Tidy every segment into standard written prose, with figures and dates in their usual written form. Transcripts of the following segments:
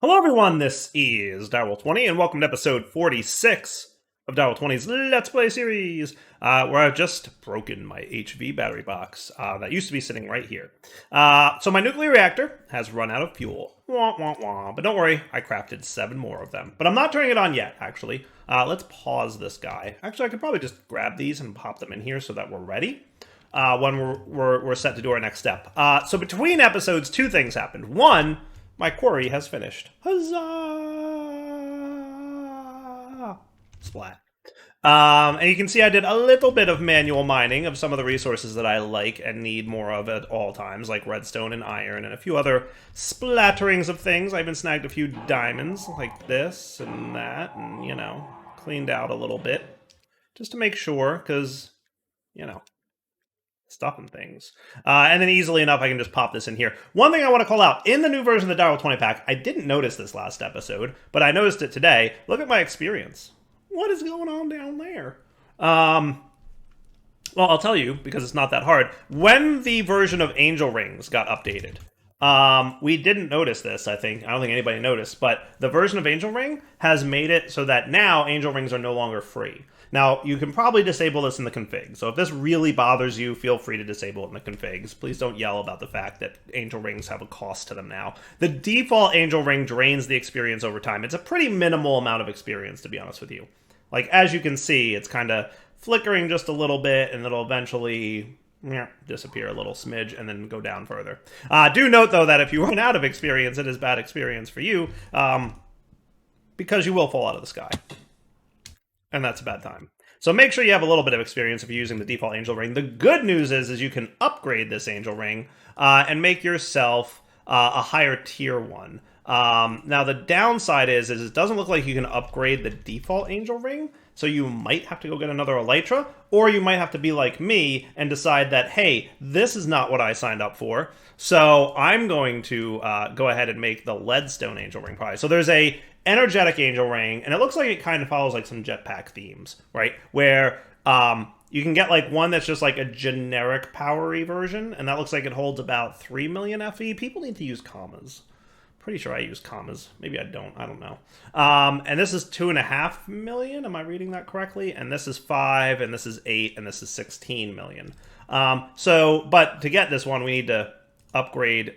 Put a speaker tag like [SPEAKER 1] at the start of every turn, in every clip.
[SPEAKER 1] Hello everyone, this is Direwolf20 and welcome to episode 46 of Direwolf20's Let's Play series, where I've just broken my HV battery box that used to be sitting right here. So my nuclear reactor has run out of fuel. Wah, wah, wah. But don't worry, I crafted 7 more of them. But I'm not turning it on yet, actually. Let's pause this guy. Actually, I could probably just grab these and pop them in here so that we're ready. When we're set to do our next step. So between episodes, 2 things happened. One, my quarry has finished. Huzzah! Splat. And you can see I did a little bit of manual mining of some of the resources that I like and need more of at all times, like redstone and iron and a few other splatterings of things. I even snagged a few diamonds like this and that and, you know, cleaned out a little bit just to make sure, because, you know, stuff and things. And then easily enough, I can just pop this in here. One thing I want to call out, in the new version of the Direwolf20 pack, I didn't notice this last episode, but I noticed it today. Look at my experience. What is going on down there? Well, I'll tell you, because it's not that hard. When the version of Angel Rings got updated, we didn't notice this, I think. I don't think anybody noticed, but the version of Angel Ring has made it so that now Angel Rings are no longer free. Now, you can probably disable this in the config, so if this really bothers you, feel free to disable it in the configs. Please don't yell about the fact that Angel Rings have a cost to them now. The default Angel Ring drains the experience over time. It's a pretty minimal amount of experience, to be honest with you. Like, as you can see, it's kind of flickering just a little bit, and it'll eventually disappear a little smidge and then go down further. Do note, though, that if you run out of experience, it is bad experience for you, because you will fall out of the sky. And that's a bad time. So make sure you have a little bit of experience if you're using the default Angel Ring. The good news is you can upgrade this Angel Ring and make yourself a higher tier one. Now the downside is it doesn't look like you can upgrade the default Angel Ring, so you might have to go get another Elytra, or you might have to be like me and decide that, hey, this is not what I signed up for, so I'm going to go ahead and make the Leadstone Angel Ring probably. So there's a energetic Angel Ring, and it looks like it kind of follows like some jetpack themes, right? Where you can get like one that's just like a generic powery version, and that looks like it holds about 3 million FE. People need to use commas. Pretty sure I use commas. Maybe I don't. I don't know. And this is 2.5 million. Am I reading that correctly? And this is 5, and this is 8, and this is 16 million. But to get this one, we need to upgrade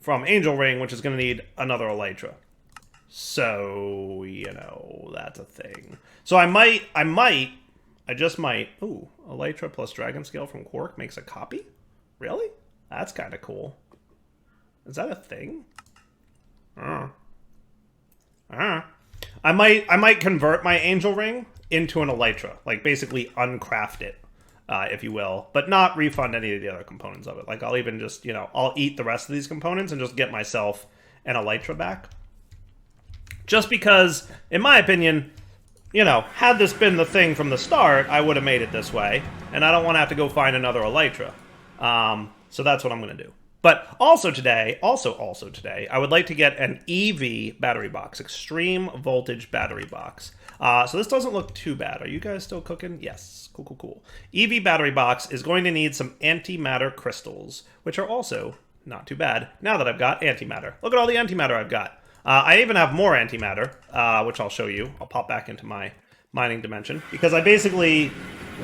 [SPEAKER 1] from Angel Ring, which is going to need another Elytra. So, you know, that's a thing. So I just might. Ooh, Elytra plus Dragon Scale from Quark makes a copy? Really? That's kind of cool. Is that a thing? I might convert my Angel Ring into an Elytra, like basically uncraft it, if you will, but not refund any of the other components of it. Like I'll even just, you know, I'll eat the rest of these components and just get myself an Elytra back. Just because, in my opinion, you know, had this been the thing from the start, I would have made it this way, and I don't want to have to go find another Elytra. So that's what I'm going to do. But also today, I would like to get an EV battery box, extreme voltage battery box. So this doesn't look too bad. Are you guys still cooking? Yes. Cool, cool, cool. EV battery box is going to need some antimatter crystals, which are also not too bad now that I've got antimatter. Look at all the antimatter I've got. I even have more antimatter, which I'll show you. I'll pop back into my mining dimension, because I basically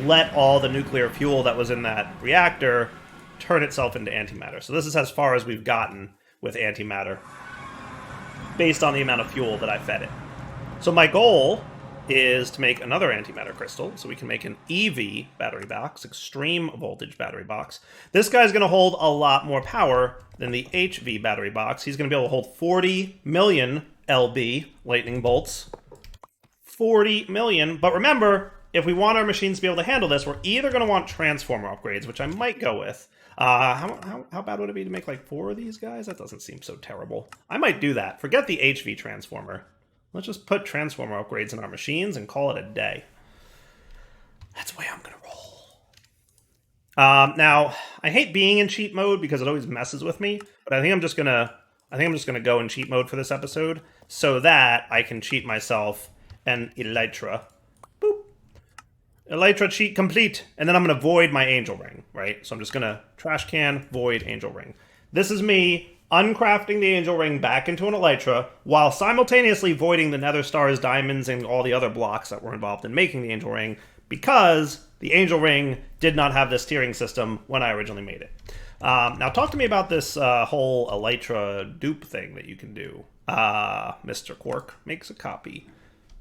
[SPEAKER 1] let all the nuclear fuel that was in that reactor turn itself into antimatter. So this is as far as we've gotten with antimatter based on the amount of fuel that I fed it. So my goal is to make another antimatter crystal so we can make an EV battery box, extreme voltage battery box. This guy's going to hold a lot more power than the HV battery box. He's going to be able to hold 40 million LB lightning bolts. 40 million. But remember, if we want our machines to be able to handle this, we're either going to want transformer upgrades, which I might go with. How bad would it be to make like 4 of these guys? That doesn't seem so terrible. I might do that. Forget the HV transformer. Let's just put transformer upgrades in our machines and call it a day. That's the way I'm going to roll. Now, I hate being in cheat mode because it always messes with me, but I think I'm just going to go in cheat mode for this episode so that I can cheat myself an Elytra. Boop. Elytra cheat complete. And then I'm going to void my Angel Ring, right? So I'm just going to trash can, void Angel Ring. This is me uncrafting the angel ring back into an elytra, while simultaneously voiding the nether stars, diamonds, and all the other blocks that were involved in making the angel ring, because the angel ring did not have this tiering system when I originally made it. Now talk to me about this whole elytra dupe thing that you can do. Mr. Quark makes a copy.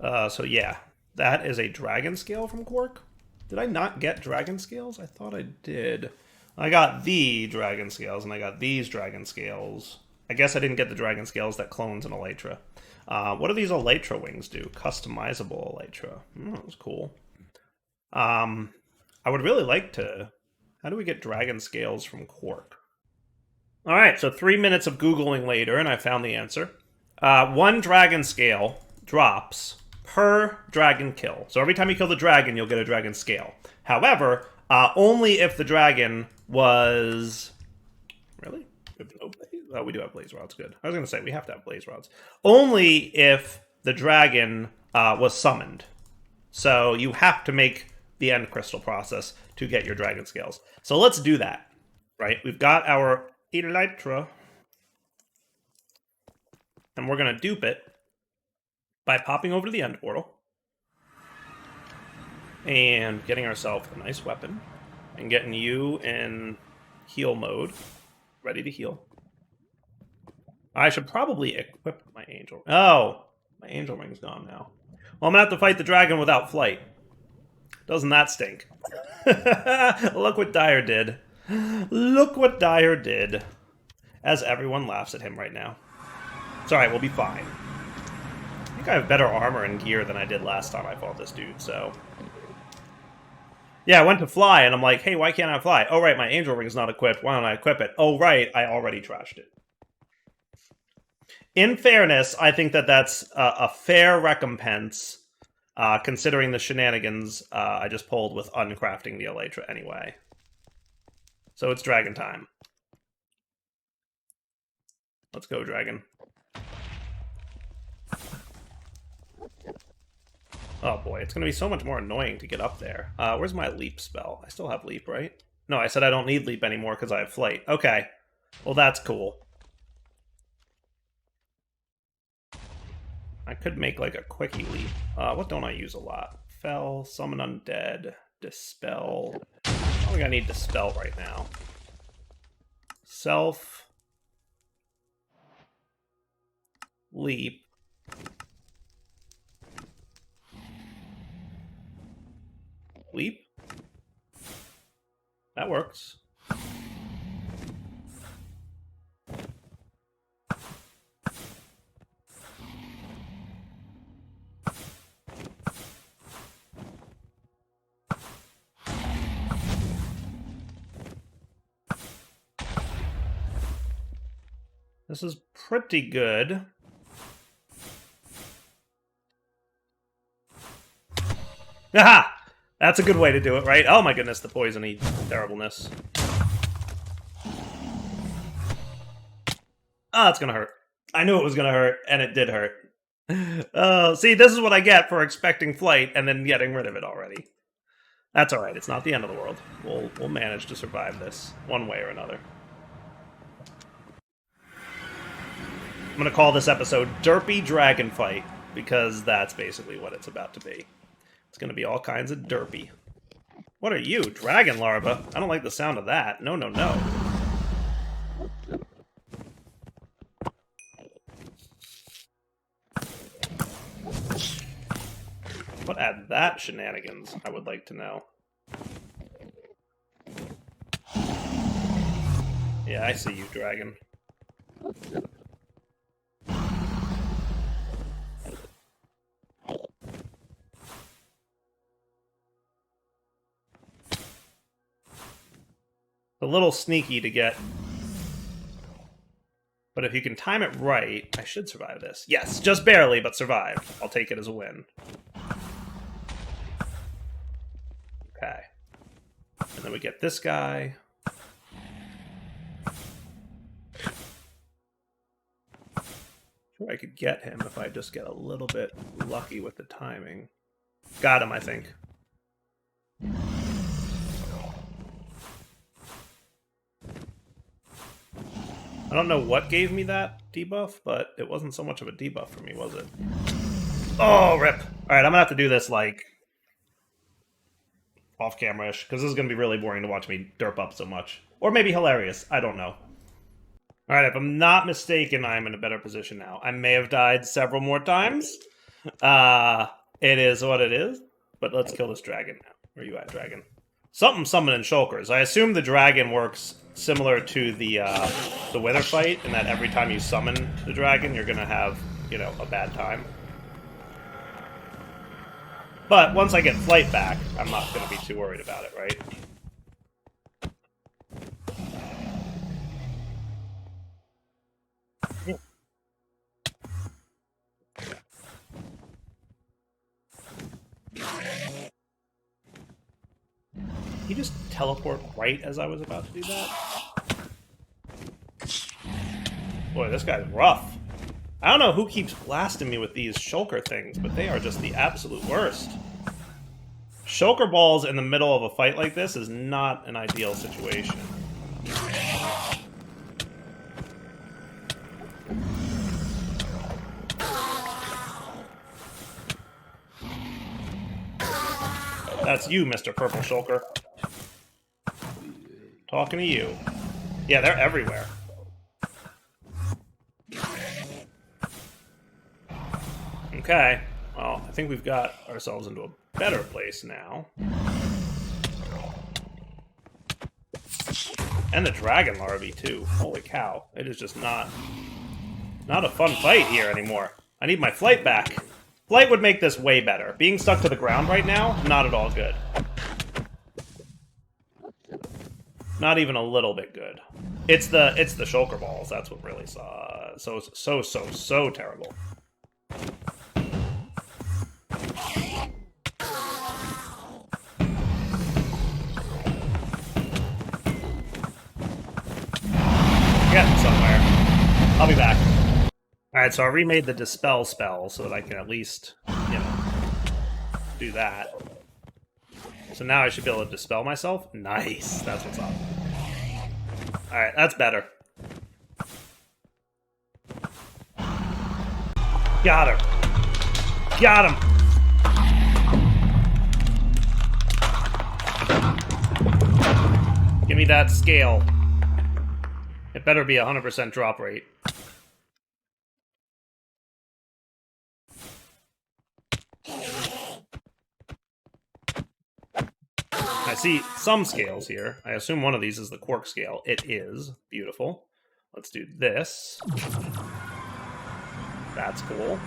[SPEAKER 1] So yeah, that is a dragon scale from Quark. Did I not get dragon scales? I thought I did. I got the dragon scales, and I got these dragon scales. I guess I didn't get the dragon scales that clones an elytra. What do these elytra wings do? Customizable elytra. That's cool. I would really like to... How do we get dragon scales from Quark? All right, so 3 minutes of Googling later, and I found the answer. 1 dragon scale drops per dragon kill. So every time you kill the dragon, you'll get a dragon scale. However, only if the dragon was... Really? Oh, we do have blaze rods. Good. I was going to say, we have to have blaze rods. Only if the dragon was summoned. So you have to make the end crystal process to get your dragon scales. So let's do that. Right? We've got our elytra. And we're going to dupe it by popping over to the end portal. And getting ourselves a nice weapon. And getting you in heal mode. Ready to heal. I should probably equip my angel. Oh, my angel ring's gone now. Well, I'm going to have to fight the dragon without flight. Doesn't that stink? Look what Dyer did. Look what Dyer did. As everyone laughs at him right now. It's alright, we'll be fine. I think I have better armor and gear than I did last time I fought this dude, so... Yeah, I went to fly, and I'm like, hey, why can't I fly? Oh, right, my angel ring's not equipped. Why don't I equip it? Oh, right, I already trashed it. In fairness, I think that that's a fair recompense, considering the shenanigans I just pulled with uncrafting the elytra anyway. So it's dragon time. Let's go, dragon. Oh boy, it's going to be so much more annoying to get up there. Where's my leap spell? I still have leap, right? No, I said I don't need leap anymore because I have flight. Okay. Well, that's cool. I could make like a quickie leap. What don't I use a lot? Fell, summon undead, dispel. I don't think I need dispel right now. Self. Leap. Leap. That works. This is pretty good. Aha! That's a good way to do it, right? Oh my goodness, the poisony terribleness. Oh, it's gonna hurt. I knew it was gonna hurt, and it did hurt. See, this is what I get for expecting flight and then getting rid of it already. That's alright, it's not the end of the world. We'll manage to survive this, one way or another. I'm gonna call this episode Derpy Dragon Fight, because that's basically what it's about to be. It's going to be all kinds of derpy. What are you? Dragon larva? I don't like the sound of that. No, no, no. What add that shenanigans? I would like to know. Yeah, I see you, dragon. A little sneaky to get. But if you can time it right, I should survive this. Yes, just barely, but survived. I'll take it as a win. Okay. And then we get this guy. Sure, I could get him if I just get a little bit lucky with the timing. Got him, I think. I don't know what gave me that debuff, but it wasn't so much of a debuff for me, was it? Oh, rip. Alright, I'm gonna have to do this, like, off-camera-ish, because this is gonna be really boring to watch me derp up so much. Or maybe hilarious, I don't know. Alright, if I'm not mistaken, I'm in a better position now. I may have died several more times. It is what it is. But let's kill this dragon now. Where you at, dragon? Something summoning shulkers. I assume the dragon works similar to the wither fight, in that every time you summon the dragon, you're gonna have, you know, a bad time. But once I get flight back, I'm not gonna be too worried about it, right? He just teleport right as I was about to do that? Boy, this guy's rough. I don't know who keeps blasting me with these shulker things, but they are just the absolute worst. Shulker balls in the middle of a fight like this is not an ideal situation. That's you, Mr. Purple Shulker. Talking to you. Yeah, they're everywhere. Okay. Well, I think we've got ourselves into a better place now. And the dragon larvae, too. Holy cow. It is just not a fun fight here anymore. I need my flight back. Flight would make this way better. Being stuck to the ground right now, not at all good. Not even a little bit good. It's the shulker balls. That's what really so terrible. Getting somewhere. I'll be back. Alright, so I remade the Dispel spell so that I can at least, you know, do that. So now I should be able to dispel myself? Nice. That's what's up. Alright, that's better. Got her. Got him. Give me that scale. It better be 100% drop rate. I see some scales here. I assume one of these is the quark scale. It is. Beautiful. Let's do this. That's cool.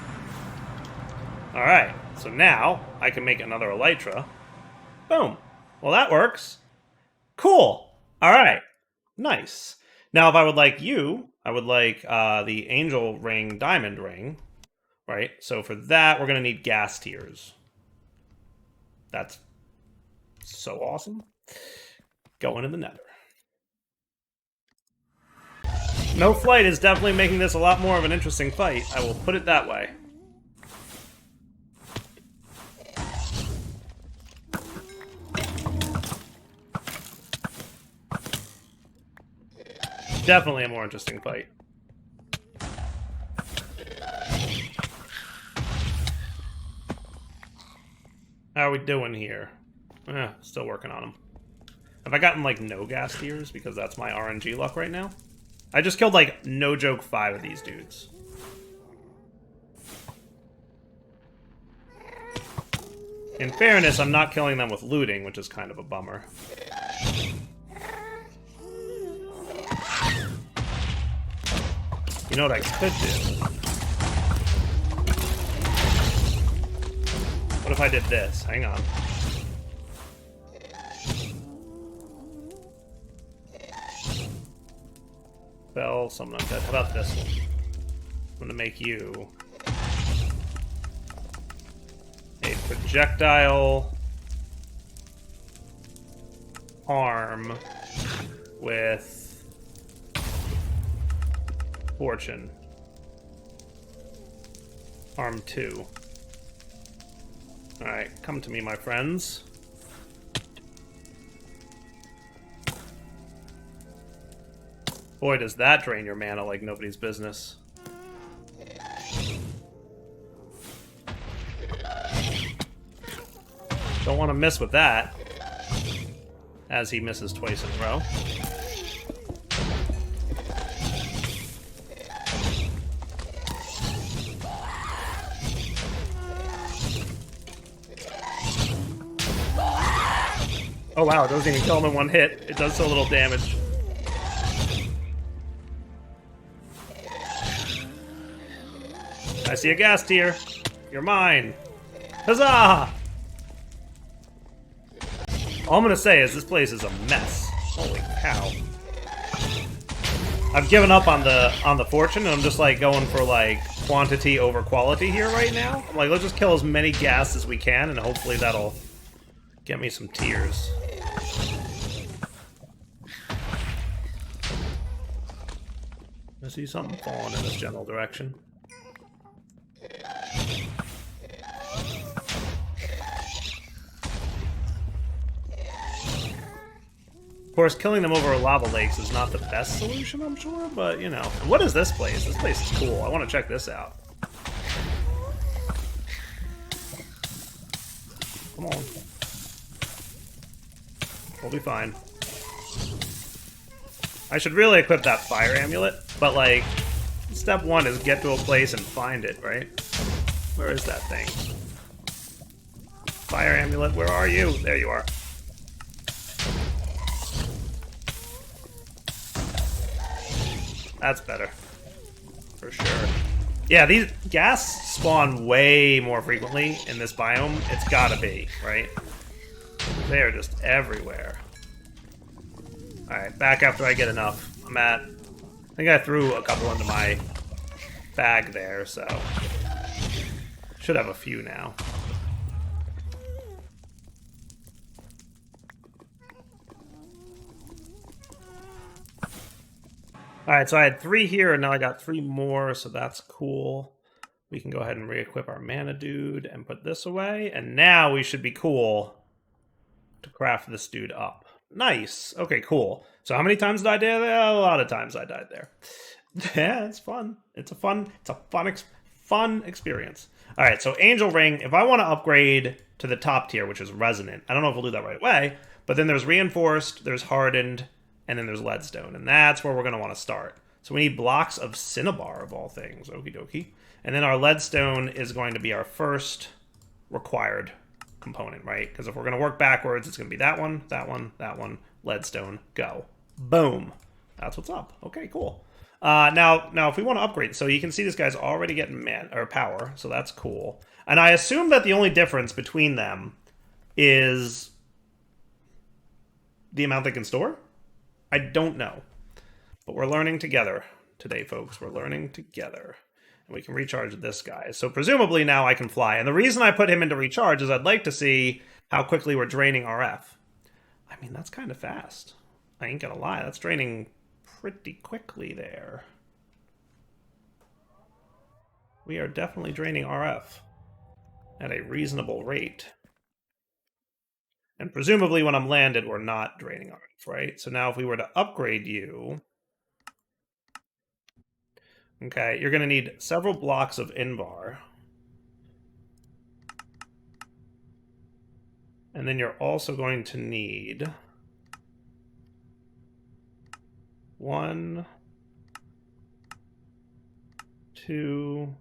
[SPEAKER 1] Alright, so now I can make another elytra. Boom. Well, that works. Cool. Alright. Nice. Now, if I would like you, I would like the angel ring, diamond ring. Right? So for that, we're going to need gas tiers. That's so awesome. Going in the nether. No flight is definitely making this a lot more of an interesting fight. I will put it that way. Definitely a more interesting fight. How are we doing here? Still working on them. Have I gotten, like, no gas tiers? Because that's my RNG luck right now. I just killed, like, no joke 5 of these dudes. In fairness, I'm not killing them with looting, which is kind of a bummer. You know what I could do? What if I did this? Hang on. Spell, summon undead. How about this one? I'm gonna make you a projectile arm with fortune. Arm 2. Alright, come to me, my friends. Boy, does that drain your mana like nobody's business. Don't want to miss with that. As he misses twice in a row. Oh wow, it doesn't even kill him in one hit. It does so little damage. I see a gas tier. You're mine. Huzzah! All I'm gonna say is this place is a mess. Holy cow. I've given up on the fortune, and I'm just like going for like quantity over quality here right now. I'm like, let's just kill as many gas as we can, and hopefully that'll get me some tears. I see something falling in this general direction. Of course, killing them over lava lakes is not the best solution, I'm sure, but, you know. What is this place? This place is cool. I want to check this out. Come on. We'll be fine. I should really equip that fire amulet, but, like, step one is get to a place and find it, right? Where is that thing? Fire amulet, where are you? There you are. That's better. For sure. Yeah, these gas spawn way more frequently in this biome. It's gotta be, right? They are just everywhere. Alright, back after I get enough. I think I threw a couple into my bag there, so... should have a few now. Alright, so I had 3 here, and now I got 3 more, so that's cool. We can go ahead and re-equip our mana dude and put this away, and now we should be cool to craft this dude up. Nice! Okay, cool. So how many times did I die there? A lot of times I died there. Yeah, it's fun. It's a fun experience. Alright, so Angel Ring, if I want to upgrade to the top tier, which is Resonant, I don't know if we'll do that right away, but then there's Reinforced, there's Hardened, and then there's Leadstone, and that's where we're going to want to start. So we need blocks of Cinnabar, of all things. Okie dokie. And then our Leadstone is going to be our first required component, right? Because if we're going to work backwards, it's going to be that one, that one, that one, Leadstone, go. Boom. That's what's up. Okay, cool. Now, if we want to upgrade, so you can see this guy's already getting power, so that's cool. And I assume that the only difference between them is the amount they can store? I don't know. But we're learning together today, folks. We're learning together. And we can recharge this guy. So presumably now I can fly. And the reason I put him into recharge is I'd like to see how quickly we're draining RF. I mean, that's kind of fast. I ain't gonna lie. That's draining pretty quickly there. We are definitely draining RF at a reasonable rate. And presumably when I'm landed, we're not draining RF, right? So now if we were to upgrade you... okay, you're going to need several blocks of Invar. And then you're also going to need... 1, 2...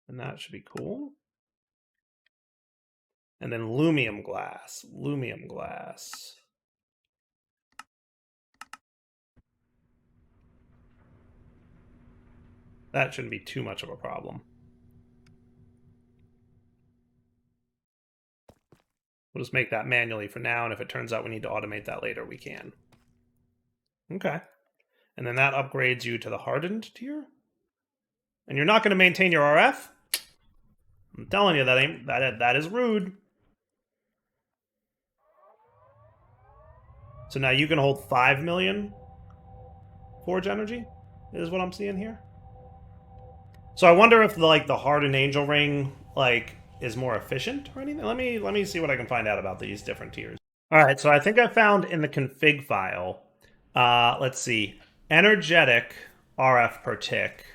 [SPEAKER 1] and that should be cool. And then Lumium Glass. Lumium Glass. That shouldn't be too much of a problem. We'll just make that manually for now, and if it turns out we need to automate that later, we can. Okay. And then that upgrades you to the Hardened tier? And you're not going to maintain your RF? I'm telling you, that is rude. So now you can hold 5 million Forge energy, is what I'm seeing here. So I wonder if the Hardened Angel Ring is more efficient or anything. Let me see what I can find out about these different tiers. All right, so I think I found in the config file Let's see. Energetic RF per tick,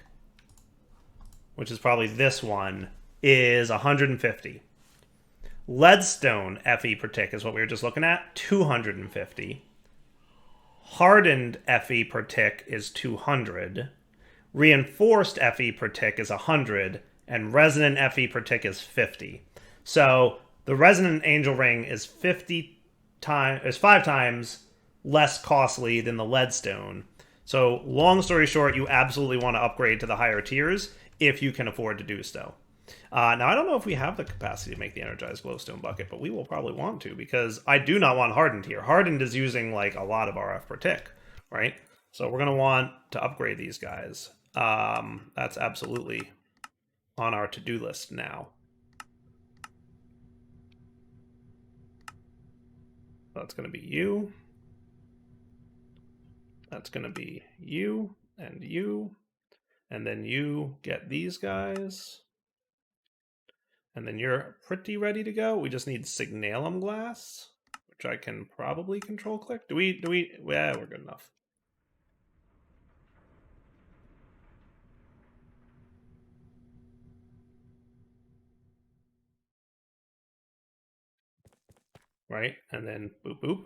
[SPEAKER 1] which is probably this one, is 150. Leadstone FE per tick is what we were just looking at, 250. Hardened FE per tick is 200. Reinforced FE per tick is 100. And resonant FE per tick is 50. So the resonant angel ring is 5 times less costly than the leadstone. So long story short, you absolutely want to upgrade to the higher tiers if you can afford to do so. Now, I don't know if we have the capacity to make the energized glowstone bucket, but we will probably want to, because I do not want hardened here. Hardened is using like a lot of RF per tick, right? So we're going to want to upgrade these guys. That's absolutely on our to-do list now. That's going to be you. That's going to be you and you. And then you get these guys. And then you're pretty ready to go. We just need Signalum Glass, which I can probably control click. Yeah, we're good enough. Right? And then boop, boop.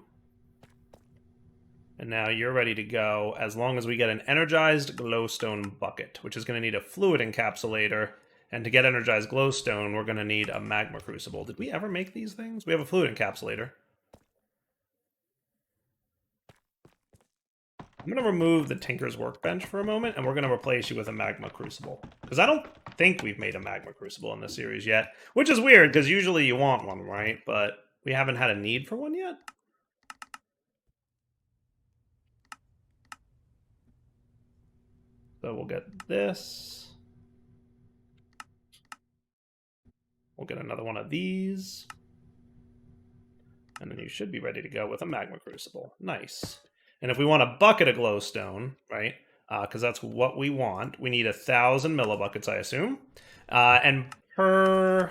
[SPEAKER 1] And now you're ready to go as long as we get an energized glowstone bucket, which is going to need a fluid encapsulator. And to get energized glowstone, we're going to need a magma crucible. Did we ever make these things? We have a fluid encapsulator. I'm going to remove the Tinker's Workbench for a moment, and we're going to replace you with a Magma Crucible. Because I don't think we've made a Magma Crucible in this series yet. Which is weird, because usually you want one, right? But we haven't had a need for one yet. So we'll get this. We'll get another one of these. And then you should be ready to go with a Magma Crucible. Nice. And if we want a bucket of glowstone, right, because that's what we want, we need 1,000 millibuckets, I assume. And per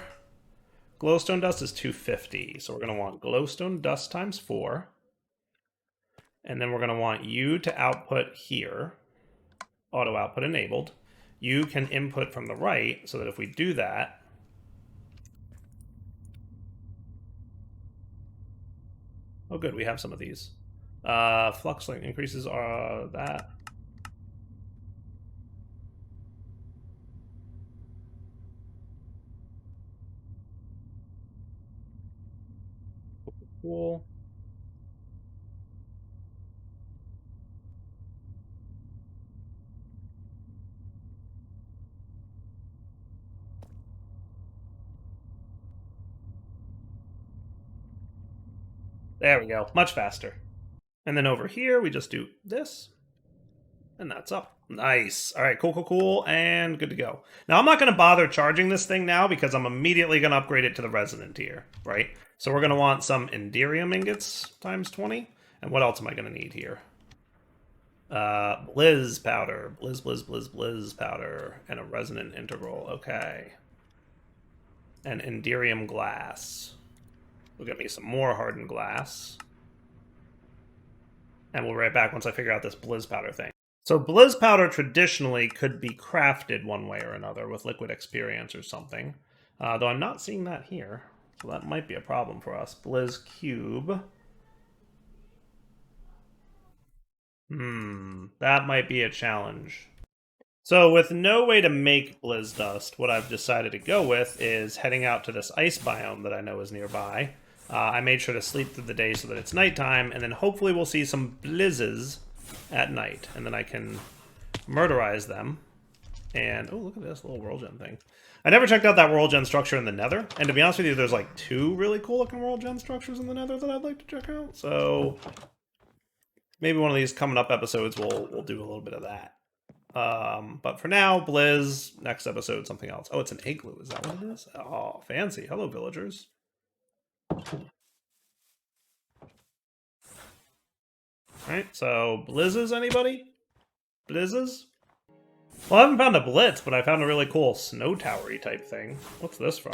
[SPEAKER 1] glowstone dust is 250. So we're going to want glowstone dust times 4. And then we're going to want you to output here. Auto output enabled. You can input from the right, so that if we do that, oh good, we have some of these. Flux link increases that. Cool. There we go, much faster. And then over here, we just do this. And that's up. Nice. All right, cool, cool, cool, and good to go. Now, I'm not going to bother charging this thing now because I'm immediately going to upgrade it to the resonant tier, right? So we're going to want some Enderium ingots times 20. And what else am I going to need here? Blizz powder. Blizz powder. And a resonant integral. Okay. And Enderium glass. We'll get me some more hardened glass. And we'll be right back once I figure out this Blizz powder thing. So Blizz powder traditionally could be crafted one way or another with liquid experience or something. Though I'm not seeing that here. So that might be a problem for us. Blizz cube. That might be a challenge. So with no way to make Blizz dust, what I've decided to go with is heading out to this ice biome that I know is nearby. I made sure to sleep through the day so that it's nighttime, and then hopefully we'll see some blizzes at night, and then I can murderize them. And oh, look at this little world gem thing. I never checked out that world gem structure in the Nether, and to be honest with you, there's like 2 really cool looking world gem structures in the Nether that I'd like to check out. So maybe one of these coming up episodes we'll do a little bit of that. But for now, Blizz. Next episode, something else. Oh, it's an igloo. Is that what it is? Oh, fancy. Hello, villagers. Alright, so blizzes, anybody? Blizzes? Well, I haven't found a blitz, but I found a really cool snow towery type thing. What's this from?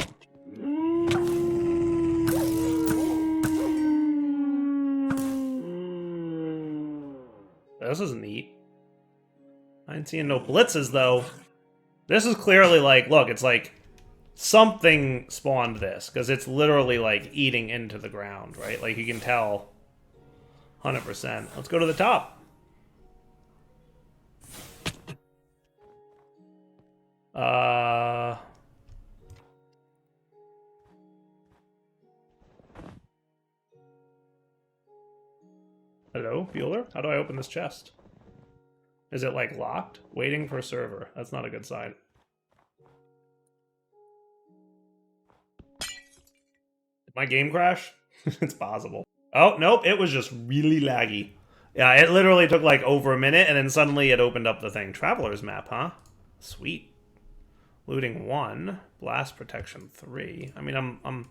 [SPEAKER 1] This is neat. I ain't seeing no blitzes, though. This is clearly like, look, it's like something spawned this, because it's literally like eating into the ground, right? Like you can tell 100%. Let's go to the top. Hello, Bueller? How do I open this chest? Is it, like, locked? Waiting for server. That's not a good sign. Did my game crash? It's possible. Oh, nope, it was just really laggy. Yeah, it literally took, like, over a minute, and then suddenly it opened up the thing. Traveler's map, huh? Sweet. Looting 1. Blast protection 3. I mean, I'm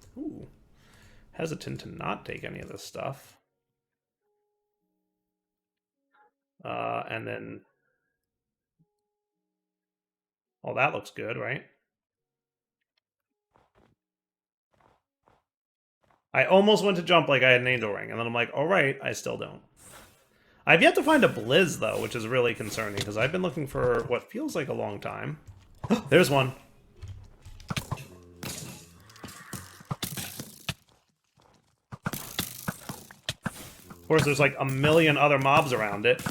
[SPEAKER 1] hesitant to not take any of this stuff. And then... Oh, that looks good, right? I almost went to jump like I had an angel ring, and then I'm like, alright, I still don't. I've yet to find a blizz, though, which is really concerning, because I've been looking for what feels like a long time. There's one. Of course, there's like a million other mobs around it.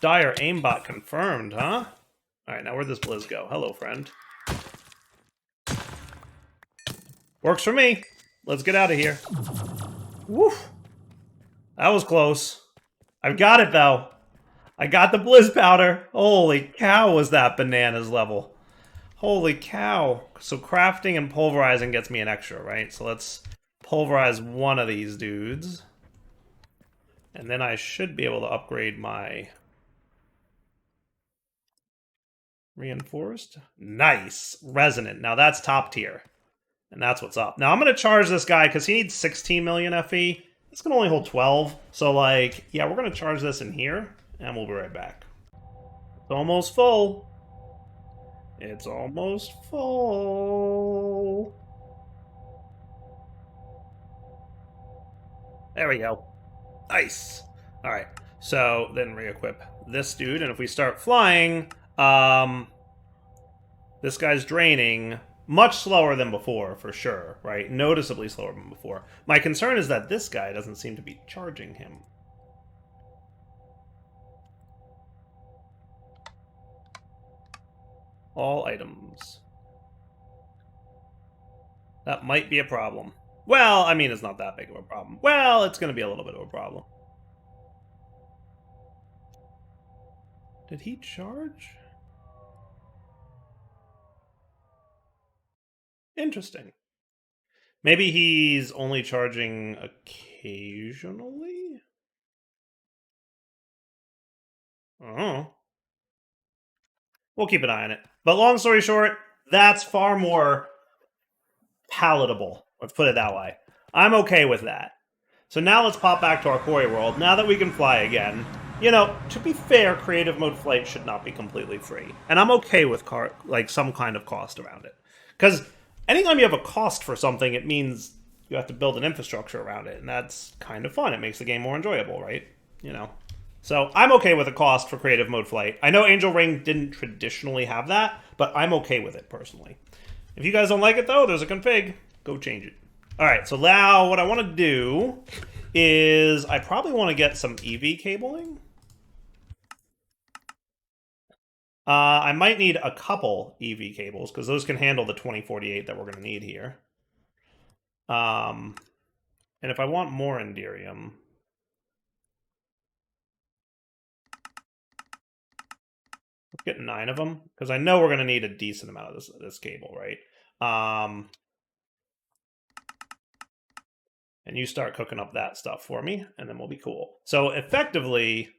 [SPEAKER 1] Dire aimbot confirmed, huh? Alright, now where'd this blizz go? Hello, friend. Works for me. Let's get out of here. Woof. That was close. I've got it, though. I got the blizz powder. Holy cow, was that bananas level. Holy cow. So crafting and pulverizing gets me an extra, right? So let's pulverize one of these dudes. And then I should be able to upgrade my... Reinforced? Nice. Resonant. Now that's top tier. And that's what's up. Now I'm going to charge this guy because he needs 16 million FE. It's going to only hold 12. So, like, yeah, we're going to charge this in here. And we'll be right back. It's almost full. It's almost full. There we go. Nice. All right. So then re-equip this dude. And if we start flying... this guy's draining much slower than before, for sure, right? Noticeably slower than before. My concern is that this guy doesn't seem to be charging him. All items. That might be a problem. Well, I mean, it's not that big of a problem. Well, it's going to be a little bit of a problem. Did he charge? Interesting. Maybe he's only charging occasionally? Oh. We'll keep an eye on it. But long story short, that's far more palatable. Let's put it that way. I'm okay with that. So now let's pop back to our quarry world. Now that we can fly again, you know, to be fair, creative mode flight should not be completely free. And I'm okay with some kind of cost around it. Because anytime you have a cost for something, it means you have to build an infrastructure around it. And that's kind of fun. It makes the game more enjoyable, right? You know. So I'm okay with a cost for creative mode flight. I know Angel Ring didn't traditionally have that, but I'm okay with it personally. If you guys don't like it, though, there's a config. Go change it. All right, so now what I want to do is I probably want to get some EV cabling. I might need a couple EV cables because those can handle the 2048 that we're going to need here. And if I want more Enderium... let's get 9 of them because I know we're going to need a decent amount of this cable, right? And you start cooking up that stuff for me, and then we'll be cool. So effectively...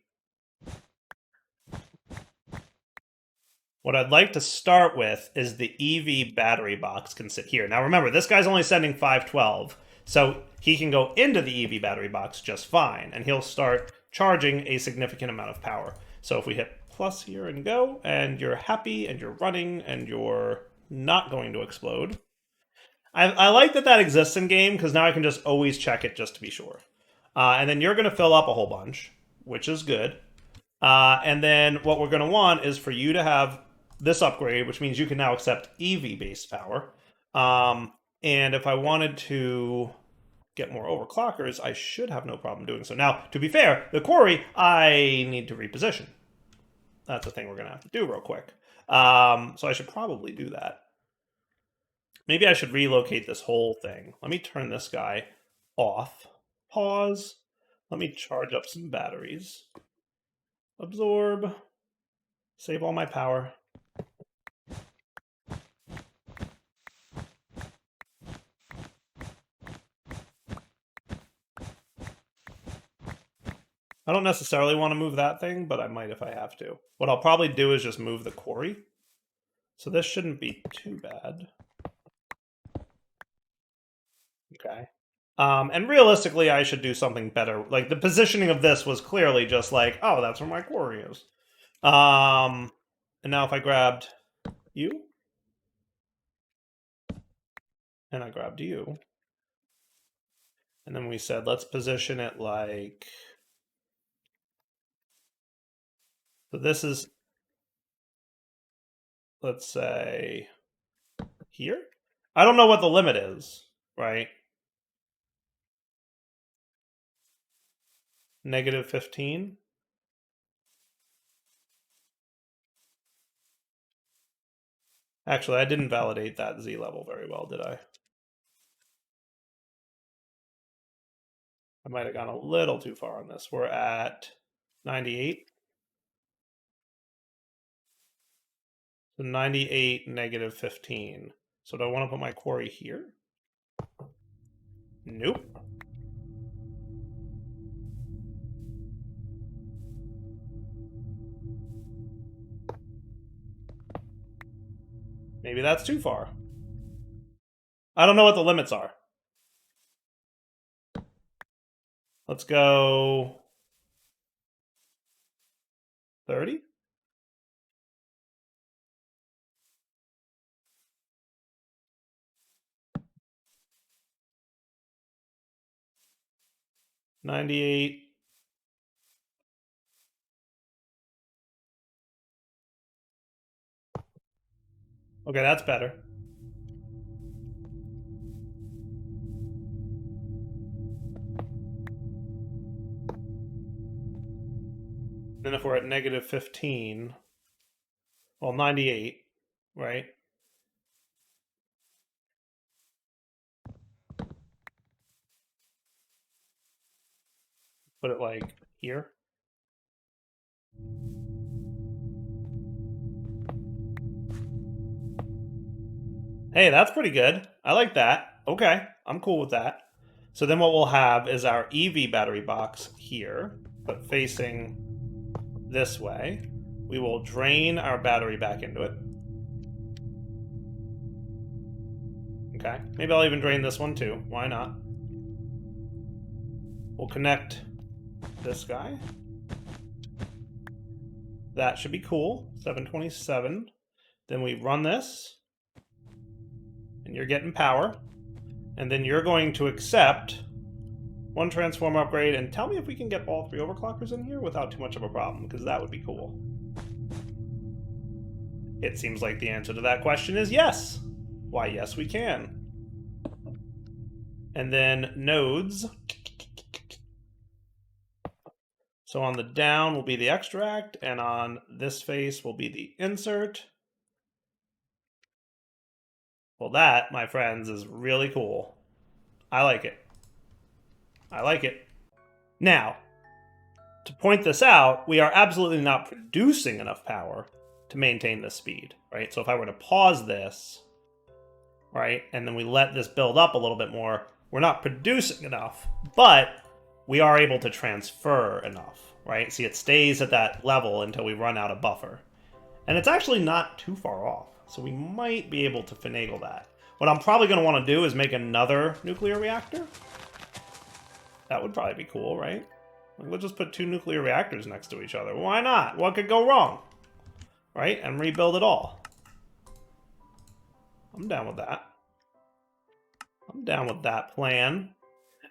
[SPEAKER 1] what I'd like to start with is the EV battery box can sit here. Now remember, this guy's only sending 512, so he can go into the EV battery box just fine, and he'll start charging a significant amount of power. So if we hit plus here and go, and you're happy, and you're running, and you're not going to explode. I like that exists in game, because now I can just always check it just to be sure. And then you're going to fill up a whole bunch, which is good. And then what we're going to want is for you to have this upgrade, which means you can now accept EV-based power. And if I wanted to get more overclockers, I should have no problem doing so. Now, to be fair, the quarry, I need to reposition. That's a thing we're going to have to do real quick. So I should probably do that. Maybe I should relocate this whole thing. Let me turn this guy off. Pause. Let me charge up some batteries. Absorb. Save all my power. I don't necessarily want to move that thing, but I might if I have to. What I'll probably do is just move the quarry. So this shouldn't be too bad. Okay. And realistically, I should do something better. Like, the positioning of this was clearly just like, oh, that's where my quarry is. And now if I grabbed you, and I grabbed you, and then we said, let's position it like... So this is, let's say, here? I don't know what the limit is, right? Negative 15. Actually, I didn't validate that Z level very well, did I? I might have gone a little too far on this. We're at 98. So 98, negative 15. So do I want to put my quarry here? Nope. Maybe that's too far. I don't know what the limits are. Let's go 30. $98. Okay, that's better. Then if we're at negative 15, well, 98, right? Put it like here. Hey, that's pretty good. I like that. Okay, I'm cool with that. So then what we'll have is our EV battery box here, but facing this way. We will drain our battery back into it. Okay, maybe I'll even drain this one too. Why not? We'll connect this guy. That should be cool. 727. Then we run this. And you're getting power. And then you're going to accept one transform upgrade, and tell me if we can get all 3 overclockers in here without too much of a problem, because that would be cool. It seems like the answer to that question is yes. Why, yes, we can. And then nodes. So on the down will be the extract, and on this face will be the insert. Well, that, my friends, is really cool. I like it. I like it. Now, to point this out, we are absolutely not producing enough power to maintain this speed, right? So if I were to pause this, right, and then we let this build up a little bit more, we're not producing enough, but we are able to transfer enough, right? See, it stays at that level until we run out of buffer. And it's actually not too far off, so we might be able to finagle that. What I'm probably going to want to do is make another nuclear reactor. That would probably be cool, right? We'll just put 2 nuclear reactors next to each other. Why not? What could go wrong? right? And rebuild it all. I'm down with that. I'm down with that plan.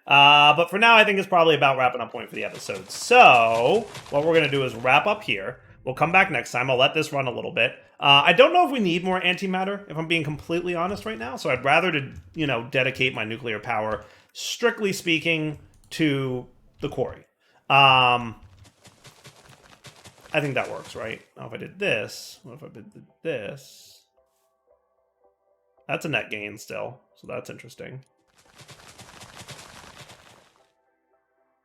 [SPEAKER 1] But for now, I think it's probably about wrapping up point for the episode. So what we're going to do is wrap up here. We'll come back next time. I'll let this run a little bit. I don't know if we need more antimatter, if I'm being completely honest right now. So I'd rather to, dedicate my nuclear power, strictly speaking, to the quarry. I think that works, right? Now, if I did this, what if I did this? That's a net gain still, so that's interesting.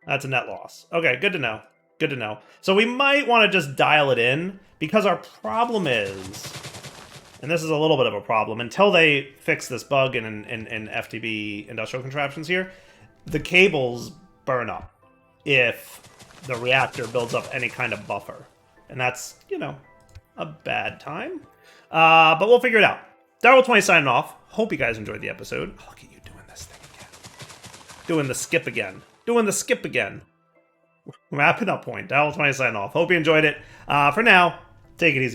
[SPEAKER 1] That's a net loss. Okay, good to know. Good to know. So we might want to just dial it in, because our problem is, and this is a little bit of a problem, until they fix this bug in FTB industrial contraptions here, the cables burn up if the reactor builds up any kind of buffer. And that's, a bad time. But we'll figure it out. Darryl20 signing off. Hope you guys enjoyed the episode. Oh, look at you doing this thing again. Doing the skip again. Doing the skip again. Wrapping up point. Darryl20 signing off. Hope you enjoyed it. For now, take it easy.